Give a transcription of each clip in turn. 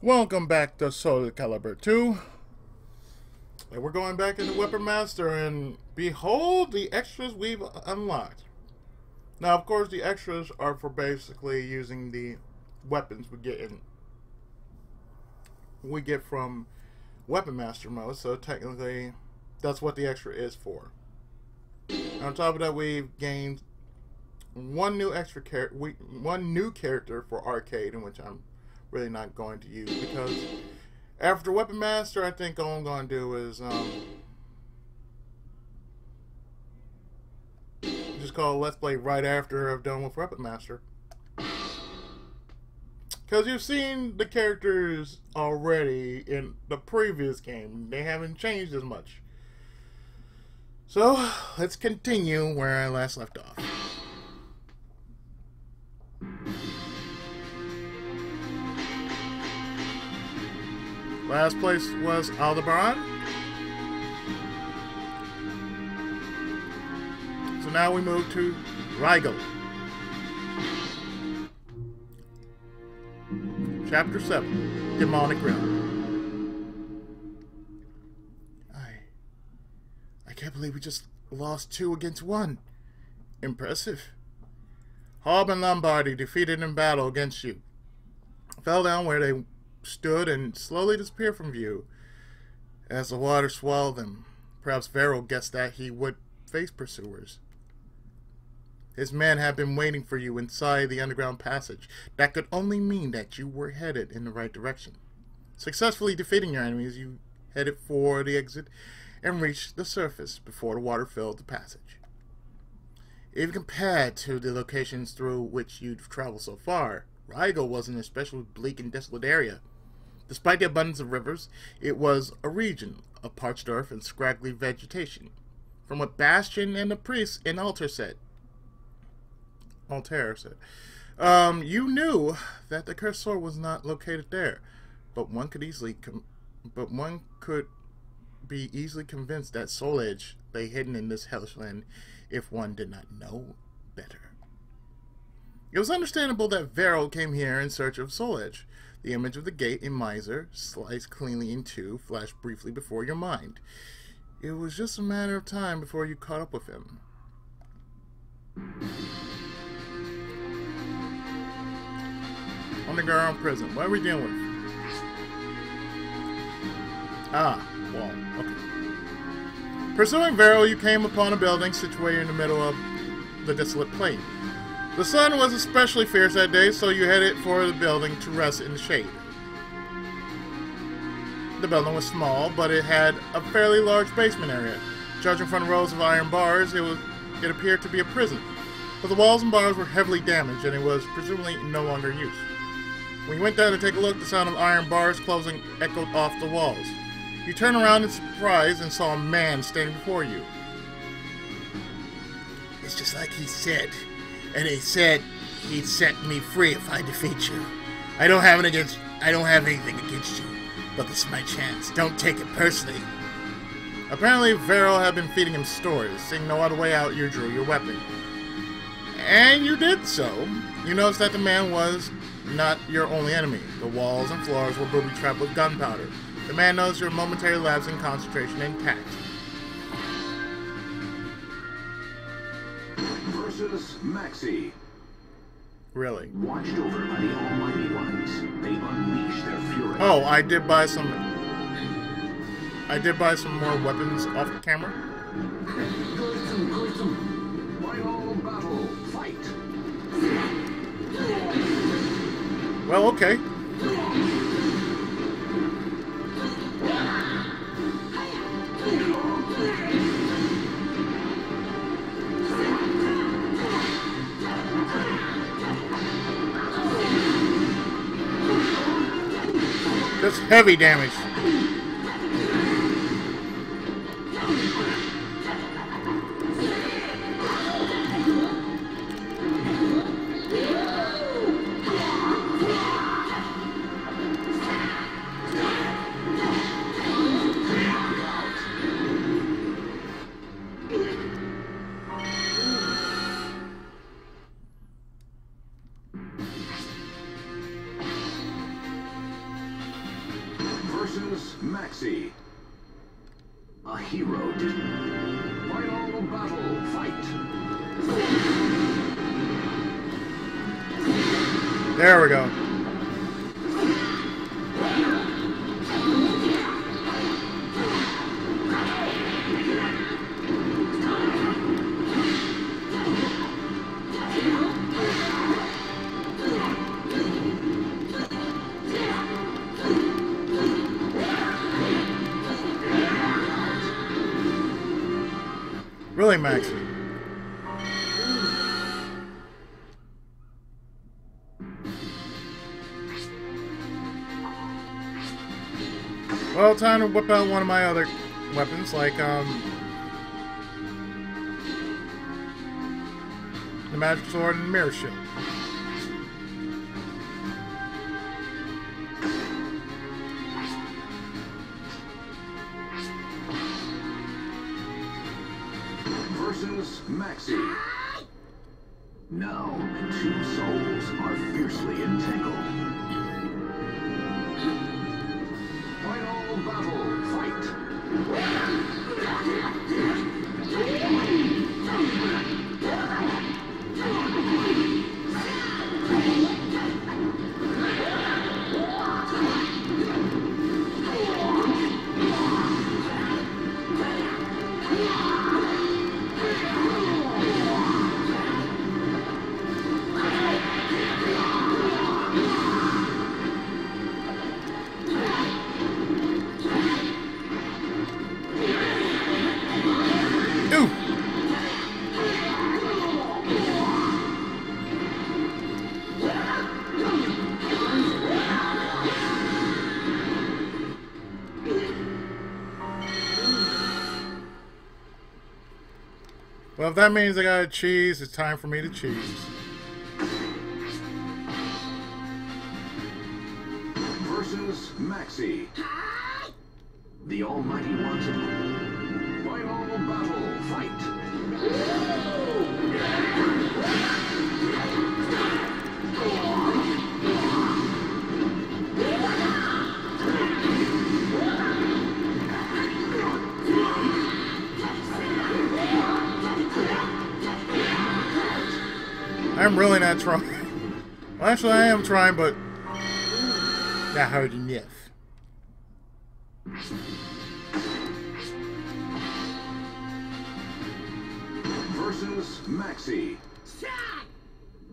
Welcome back to Soul Calibur 2. And we're going back into Weapon Master and behold the extras we've unlocked. Now, of course, the extras are for basically using the weapons we get from Weapon Master mode, so technically that's what the extra is for. And on top of that, we've gained one new character for arcade, in which I'm really not going to use because after Weapon Master, I think all I'm going to do is just call Let's Play right after I've done with Weapon Master. Because you've seen the characters already in the previous game. They haven't changed as much. So, let's continue where I last left off. Last place was Aldebaran. So now we move to Rigel. Chapter 7, Demonic Realm. I can't believe we just lost 2 against 1. Impressive. Hobb and Lombardi defeated in battle against you. Fell down where they stood and slowly disappeared from view as the water swallowed them. Perhaps Veral guessed that he would face pursuers. His men had been waiting for you inside the underground passage. That could only mean that you were headed in the right direction. Successfully defeating your enemies, you headed for the exit and reached the surface before the water filled the passage. Even compared to the locations through which you've traveled so far, Rigel was an especially bleak and desolate area. Despite the abundance of rivers, it was a region of parched earth and scraggly vegetation. From what Bastion and the priests in Altair said, you knew that the cursed sword was not located there, but one could be easily convinced that Soul Edge lay hidden in this hellish land if one did not know better. It was understandable that Veral came here in search of Soul Edge. The image of the gate in Miser, sliced cleanly in two, flashed briefly before your mind. It was just a matter of time before you caught up with him. Underground prison. What are we dealing with? Wall. Okay. Pursuing Veral, you came upon a building situated in the middle of the desolate plain. The sun was especially fierce that day, so you headed for the building to rest in the shade. The building was small, but it had a fairly large basement area. Judging from the rows of iron bars, it appeared to be a prison. But the walls and bars were heavily damaged, and it was presumably no longer in use. When you went down to take a look, the sound of iron bars closing echoed off the walls. You turned around in surprise and saw a man standing before you. It's just like he said. And he said he'd set me free if I defeat you. I don't have anything against you, but this is my chance. Don't take it personally. Apparently, Veral had been feeding him stories. Seeing no other way out, you drew your weapon. And you did so. You noticed that the man was not your only enemy. The walls and floors were booby-trapped with gunpowder. The man noticed your momentary lapse in concentration and tact. Versus Maxi. Really? Watched over by the Almighty Ones, they unleash their fury. Oh, I did buy some more weapons off the camera. Final battle, fight. Well, okay. That's heavy damage. Maxi. A hero did. Final battle, fight. There we go. Really, Maxi? Well, time to whip out one of my other weapons, like, the magic sword and mirror shield. Versus Maxi. Now, two souls are fiercely entangled. Final battle, fight. Well, if that means I gotta cheese, it's time for me to cheese. Versus Maxi. The Almighty wants it. Final battle, fight. I'm really not trying. Well, actually, I am trying, but not hard enough. Versus Maxi.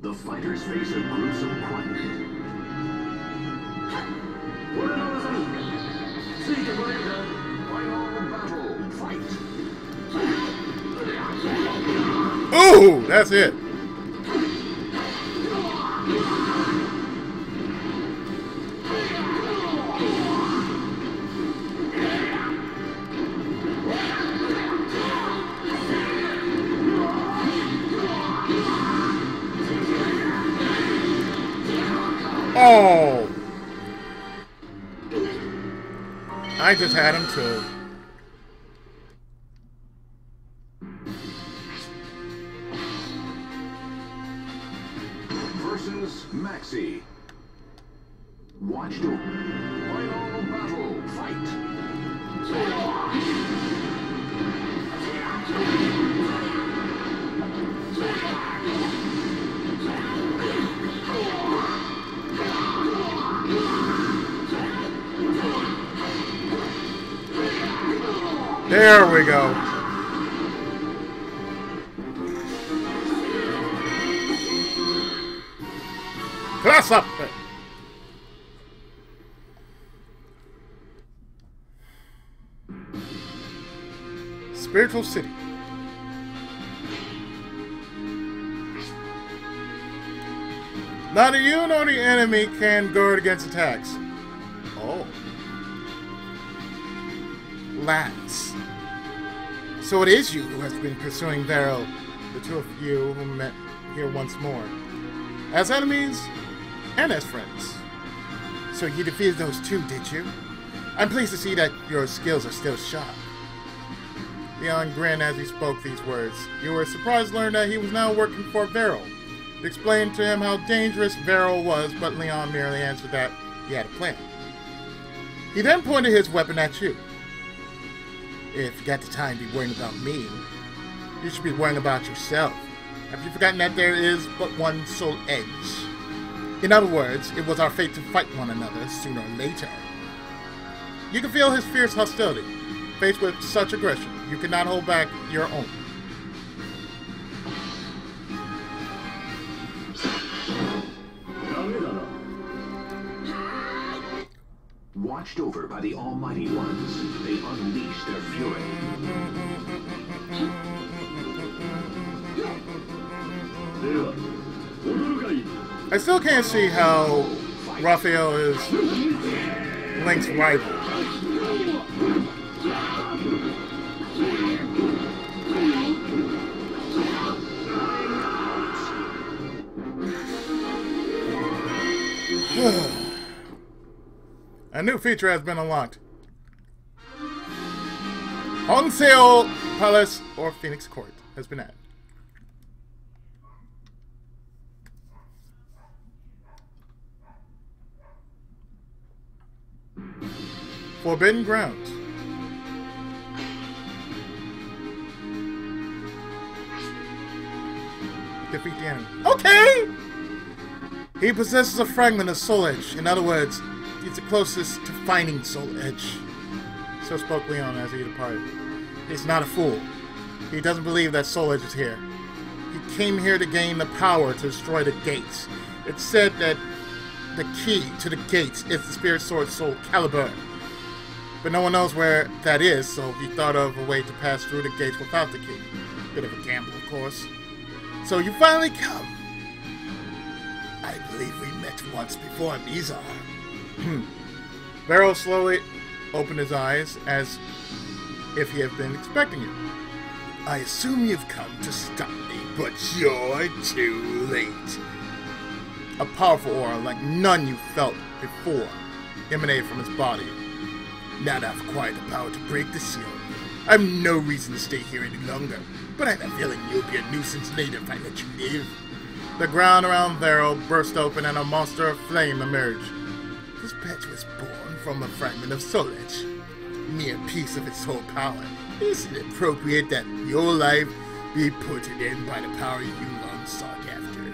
The fighters face a gruesome quandary. Final battle, fight. Ooh, that's it. Oh! I just had him too. Versus Maxi. Watch to final battle, fight. There we go. Class up. Spiritual City. Neither you nor the enemy can guard against attacks. Oh. Lance. So it is you who has been pursuing Veral, the two of you who met here once more. As enemies and as friends. So you defeated those two, did you? I'm pleased to see that your skills are still sharp. Leon grinned as he spoke these words. You were surprised to learn that he was now working for Veral. You explained to him how dangerous Veral was, but Leon merely answered that he had a plan. He then pointed his weapon at you. If you got the time to be worrying about me, you should be worrying about yourself. Have you forgotten that there is but one soul edge? In other words, it was our fate to fight one another sooner or later. You can feel his fierce hostility. Faced with such aggression, you cannot hold back your own. Watched over by the Almighty Ones, they unleash their fury. I still can't see how Raphael is Link's rival. A new feature has been unlocked. Hongseo Palace or Phoenix Court has been added. Forbidden Grounds. Defeat the enemy. Okay! He possesses a fragment of Soul Edge. In other words, he's the closest to finding Soul Edge. So spoke Leon as he departed. He's not a fool. He doesn't believe that Soul Edge is here. He came here to gain the power to destroy the gates. It's said that the key to the gates is the Spirit Sword Soul Calibur. But no one knows where that is, so he thought of a way to pass through the gates without the key. Bit of a gamble, of course. So you finally come. I believe we met once before, Mizar. Veral slowly opened his eyes as if he had been expecting you. I assume you've come to stop me, but you're too late. A powerful aura like none you felt before emanated from his body. Now that I've acquired the power to break the seal, I have no reason to stay here any longer, but I have a feeling you'll be a nuisance later if I let you live. The ground around Veral burst open and a monster of flame emerged. This patch was born from a fragment of Soul Edge, mere piece of its whole power. Isn't it appropriate that your life be put in by the power you long sought after?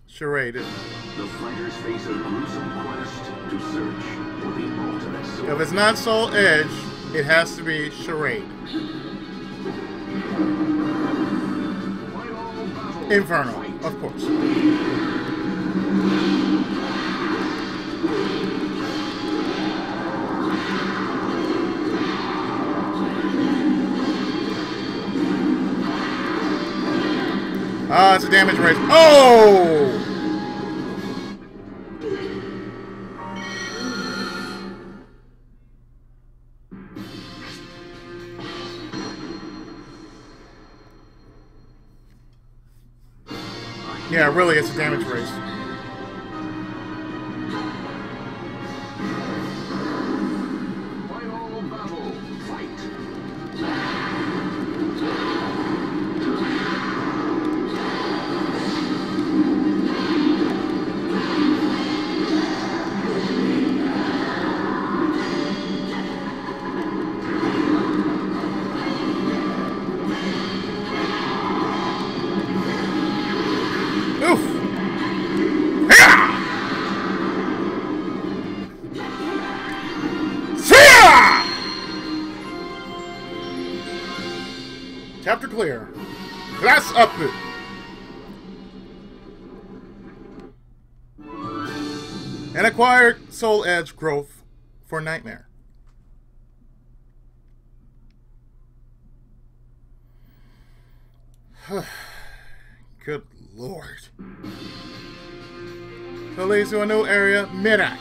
Charade, isn't it? The fighters face a gruesome quest to search for the ultimate soul. If it's not Soul Edge, it has to be Charade. Inferno, of course. Ah, it's a damage race. Oh! Yeah, really, it's a damage race. Final battle, fight. Chapter clear. Class up. And acquired Soul Edge growth for Nightmare. Good lord. So leads to a new area, Mirak.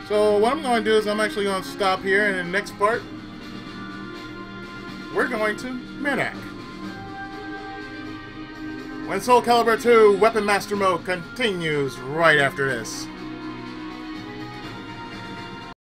So what I'm going to do is I'm actually going to stop here, and in the next part, we're going to Mirak. When Soul Calibur 2 Weapon Master Mode continues right after this.